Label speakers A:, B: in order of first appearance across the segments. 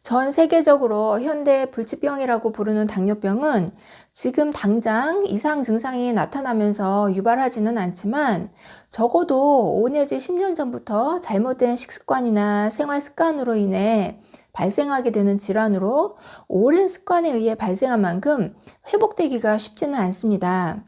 A: 전 세계적으로 현대 불치병이라고 부르는 당뇨병은 지금 당장 이상 증상이 나타나면서 유발하지는 않지만 적어도 5 내지 10년 전부터 잘못된 식습관이나 생활 습관으로 인해 발생하게 되는 질환으로 오랜 습관에 의해 발생한 만큼 회복되기가 쉽지는 않습니다.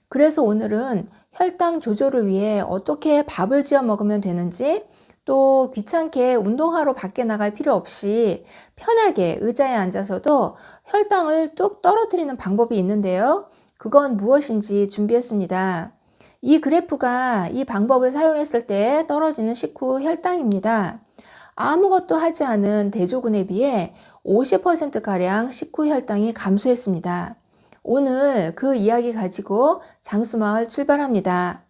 A: 그래서 오늘은 혈당 조절을 위해 어떻게 밥을 지어 먹으면 되는지, 또 귀찮게 운동하러 밖에 나갈 필요 없이 편하게 의자에 앉아서도 혈당을 뚝 떨어뜨리는 방법이 있는데요. 그건 무엇인지 준비했습니다. 이 그래프가 이 방법을 사용했을 때 떨어지는 식후 혈당입니다. 아무것도 하지 않은 대조군에 비해 50%가량 식후 혈당이 감소했습니다. 오늘 그 이야기 가지고 장수마을 출발합니다.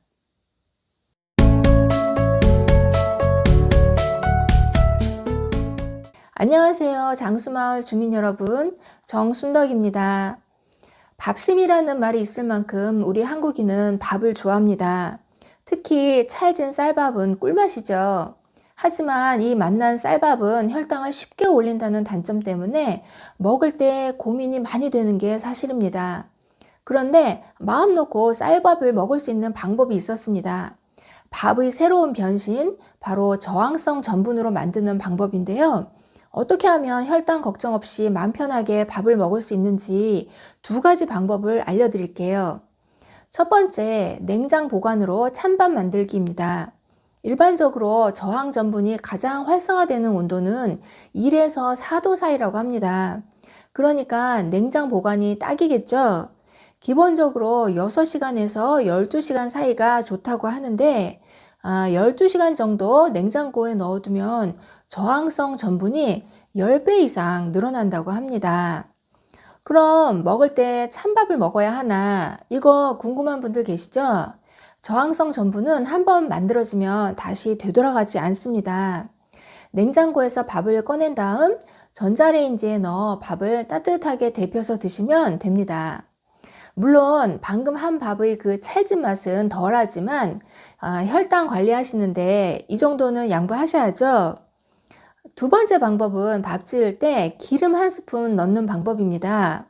A: 안녕하세요. 장수마을 주민 여러분, 정순덕입니다. 밥심이라는 말이 있을 만큼 우리 한국인은 밥을 좋아합니다. 특히 찰진 쌀밥은 꿀맛이죠. 하지만 이 맛난 쌀밥은 혈당을 쉽게 올린다는 단점 때문에 먹을 때 고민이 많이 되는 게 사실입니다. 그런데 마음 놓고 쌀밥을 먹을 수 있는 방법이 있었습니다. 밥의 새로운 변신, 바로 저항성 전분으로 만드는 방법인데요. 어떻게 하면 혈당 걱정 없이 마음 편하게 밥을 먹을 수 있는지 두 가지 방법을 알려드릴게요. 첫 번째, 냉장 보관으로 찬밥 만들기입니다. 일반적으로 저항 전분이 가장 활성화되는 온도는 1에서 4도 사이라고 합니다. 그러니까 냉장 보관이 딱이겠죠? 기본적으로 6시간에서 12시간 사이가 좋다고 하는데 12시간 정도 냉장고에 넣어두면 저항성 전분이 10배 이상 늘어난다고 합니다. 그럼 먹을 때 찬밥을 먹어야 하나? 이거 궁금한 분들 계시죠? 저항성 전분은 한번 만들어지면 다시 되돌아가지 않습니다. 냉장고에서 밥을 꺼낸 다음 전자레인지에 넣어 밥을 따뜻하게 데펴서 드시면 됩니다. 물론 방금 한 밥의 그 찰진 맛은 덜하지만 혈당 관리하시는데 이 정도는 양보하셔야죠. 두 번째 방법은 밥 지을 때 기름 한 스푼 넣는 방법입니다.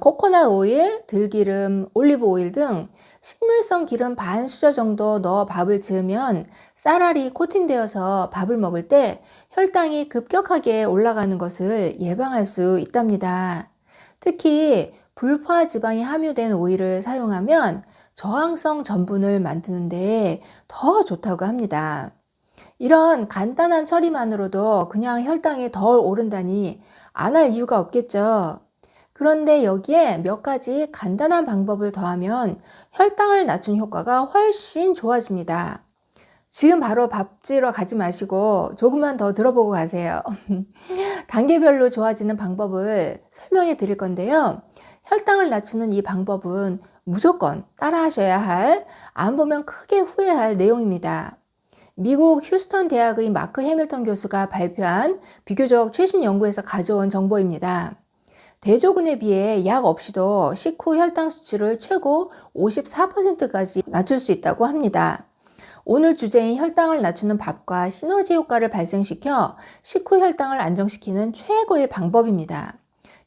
A: 코코넛 오일, 들기름, 올리브 오일 등 식물성 기름 반 수저 정도 넣어 밥을 지으면 쌀알이 코팅되어서 밥을 먹을 때 혈당이 급격하게 올라가는 것을 예방할 수 있답니다. 특히 불포화 지방이 함유된 오일을 사용하면 저항성 전분을 만드는데 더 좋다고 합니다. 이런 간단한 처리만으로도 그냥 혈당이 덜 오른다니 안 할 이유가 없겠죠. 그런데 여기에 몇 가지 간단한 방법을 더하면 혈당을 낮춘 효과가 훨씬 좋아집니다. 지금 바로 밥 지으러 가지 마시고 조금만 더 들어보고 가세요. 단계별로 좋아지는 방법을 설명해 드릴 건데요. 혈당을 낮추는 이 방법은 무조건 따라 하셔야 할, 안 보면 크게 후회할 내용입니다. 미국 휴스턴 대학의 마크 해밀턴 교수가 발표한 비교적 최신 연구에서 가져온 정보입니다. 대조군에 비해 약 없이도 식후 혈당 수치를 최고 54%까지 낮출 수 있다고 합니다. 오늘 주제인 혈당을 낮추는 밥과 시너지 효과를 발생시켜 식후 혈당을 안정시키는 최고의 방법입니다.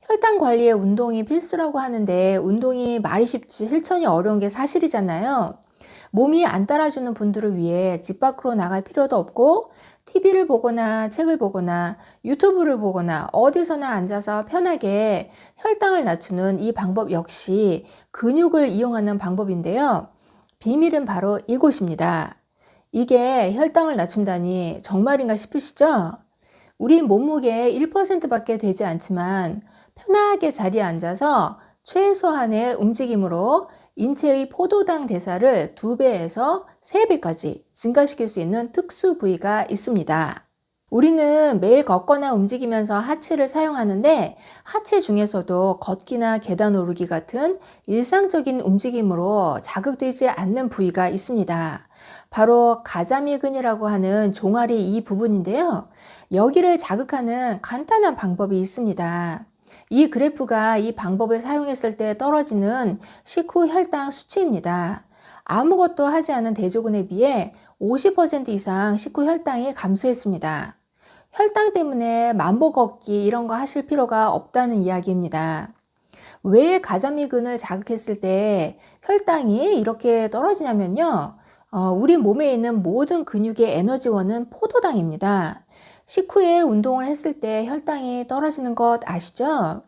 A: 혈당 관리에 운동이 필수라고 하는데 운동이 말이 쉽지 실천이 어려운 게 사실이잖아요. 몸이 안 따라주는 분들을 위해 집 밖으로 나갈 필요도 없고 TV를 보거나 책을 보거나 유튜브를 보거나 어디서나 앉아서 편하게 혈당을 낮추는 이 방법 역시 근육을 이용하는 방법인데요. 비밀은 바로 이곳입니다. 이게 혈당을 낮춘다니 정말인가 싶으시죠? 우리 몸무게의 1%밖에 되지 않지만 편하게 자리에 앉아서 최소한의 움직임으로 인체의 포도당 대사를 2배에서 3배까지 증가시킬 수 있는 특수 부위가 있습니다. 우리는 매일 걷거나 움직이면서 하체를 사용하는데 하체 중에서도 걷기나 계단 오르기 같은 일상적인 움직임으로 자극되지 않는 부위가 있습니다. 바로 가자미근이라고 하는 종아리 이 부분인데요. 여기를 자극하는 간단한 방법이 있습니다. 이 그래프가 이 방법을 사용했을 때 떨어지는 식후 혈당 수치입니다. 아무것도 하지 않은 대조군에 비해 50% 이상 식후 혈당이 감소했습니다. 혈당 때문에 만보 걷기 이런 거 하실 필요가 없다는 이야기입니다. 왜 가자미근을 자극했을 때 혈당이 이렇게 떨어지냐면요. 우리 몸에 있는 모든 근육의 에너지원은 포도당입니다. 식후에 운동을 했을 때 혈당이 떨어지는 것 아시죠?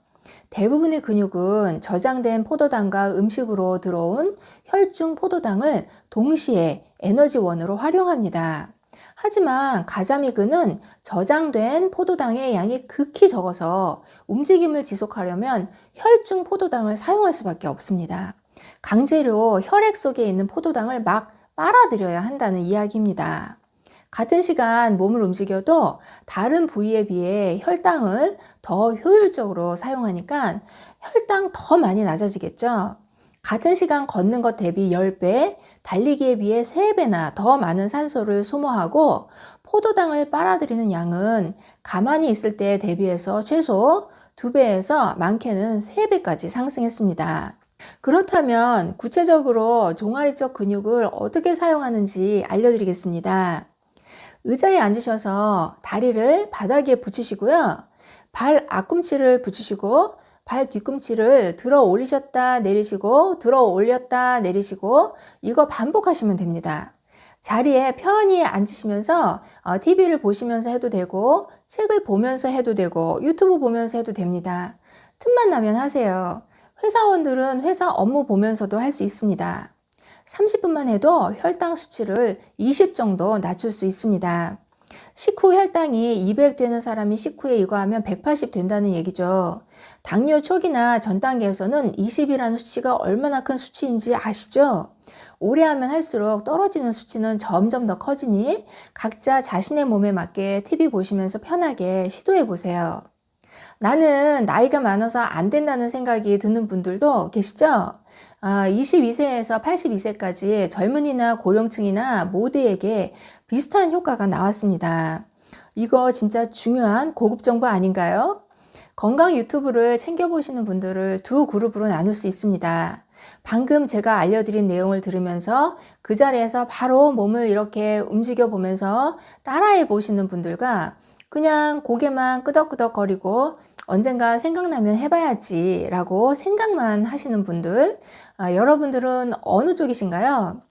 A: 대부분의 근육은 저장된 포도당과 음식으로 들어온 혈중 포도당을 동시에 에너지원으로 활용합니다. 하지만 가자미근은 저장된 포도당의 양이 극히 적어서 움직임을 지속하려면 혈중 포도당을 사용할 수밖에 없습니다. 강제로 혈액 속에 있는 포도당을 막 빨아들여야 한다는 이야기입니다. 같은 시간 몸을 움직여도 다른 부위에 비해 혈당을 더 효율적으로 사용하니까 혈당 더 많이 낮아지겠죠. 같은 시간 걷는 것 대비 10배, 달리기에 비해 3배나 더 많은 산소를 소모하고 포도당을 빨아들이는 양은 가만히 있을 때 대비해서 최소 2배에서 많게는 3배까지 상승했습니다. 그렇다면 구체적으로 종아리 쪽 근육을 어떻게 사용하는지 알려드리겠습니다. 의자에 앉으셔서 다리를 바닥에 붙이시고요. 발 앞꿈치를 붙이시고 발 뒤꿈치를 들어 올리셨다 내리시고 들어 올렸다 내리시고 이거 반복하시면 됩니다. 자리에 편히 앉으시면서 TV를 보시면서 해도 되고 책을 보면서 해도 되고 유튜브 보면서 해도 됩니다. 틈만 나면 하세요. 회사원들은 회사 업무 보면서도 할 수 있습니다. 30분만 해도 혈당 수치를 20 정도 낮출 수 있습니다. 식후 혈당이 200 되는 사람이 식후에 이거 하면 180 된다는 얘기죠. 당뇨 초기나 전 단계에서는 20이라는 수치가 얼마나 큰 수치인지 아시죠? 오래 하면 할수록 떨어지는 수치는 점점 더 커지니 각자 자신의 몸에 맞게 TV 보시면서 편하게 시도해 보세요. 나는 나이가 많아서 안 된다는 생각이 드는 분들도 계시죠? 22세에서 82세까지 젊은이나 고령층이나 모두에게 비슷한 효과가 나왔습니다. 이거 진짜 중요한 고급 정보 아닌가요? 건강 유튜브를 챙겨보시는 분들을 두 그룹으로 나눌 수 있습니다. 방금 제가 알려드린 내용을 들으면서 그 자리에서 바로 몸을 이렇게 움직여 보면서 따라해 보시는 분들과 그냥 고개만 끄덕끄덕거리고 언젠가 생각나면 해봐야지 라고 생각만 하시는 분들, 여러분들은 어느 쪽이신가요?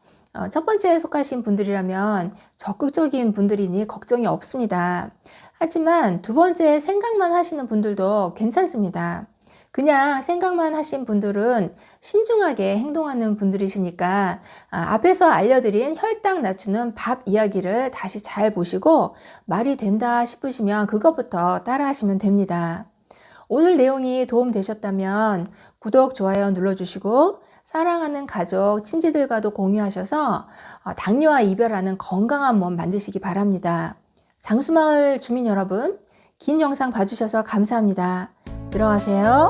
A: 첫 번째에 속하신 분들이라면 적극적인 분들이니 걱정이 없습니다. 하지만 두 번째 생각만 하시는 분들도 괜찮습니다. 그냥 생각만 하신 분들은 신중하게 행동하는 분들이시니까 앞에서 알려드린 혈당 낮추는 밥 이야기를 다시 잘 보시고 말이 된다 싶으시면 그것부터 따라 하시면 됩니다. 오늘 내용이 도움되셨다면 구독, 좋아요 눌러주시고 사랑하는 가족, 친지들과도 공유하셔서 당뇨와 이별하는 건강한 몸 만드시기 바랍니다. 장수마을 주민 여러분, 긴 영상 봐주셔서 감사합니다. 들어가세요.